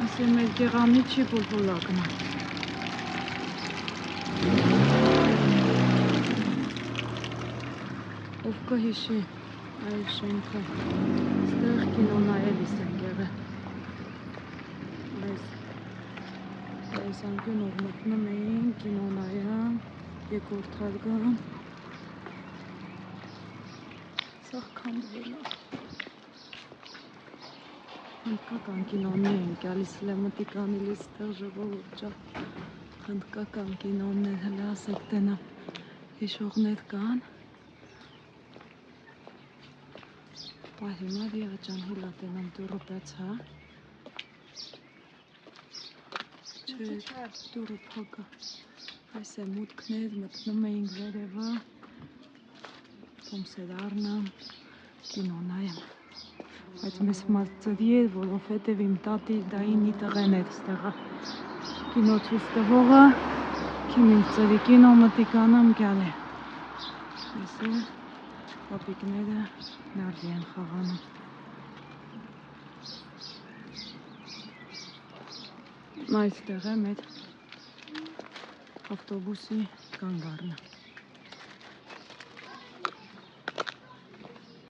Ասեմ մեր գեղամի չի բուլբուլակն է։ Ով կհիշի այլ շենքը, ստեղ կինո նայելիս ենք եղել։ Այս անկյունով մտնում էին կինո նայան, երկրորդ հարգան։ Սաղ քանդվել է։ Խնդկական կինոններ են գալիս, մտիկ անելիս ստեղ ժողովուրդ ջա։ Խնդկական կինոններ, հələ ասեք տենա հիշողներ կան։ Պա հիմա Ռիա ջան հիլա տենամ դուրը բաց հա։ Չէ, դուրը փակ է։ Այս է մուտքներ, մտնում էինք վերևը։ Տոմսեր առնամ, կինո նայեմ։ Բայց մեզ մածրի էր, որովհետև իմ տատի դայինի տղեն էր ստեղը կինո ցույց տվողը, քիմին ծրի կինո մտիկ անամ գալ է։ Այս է պապիկները նարդի են խաղանում։ Այստեղ է մեր ավտոբուսի կանգառնը։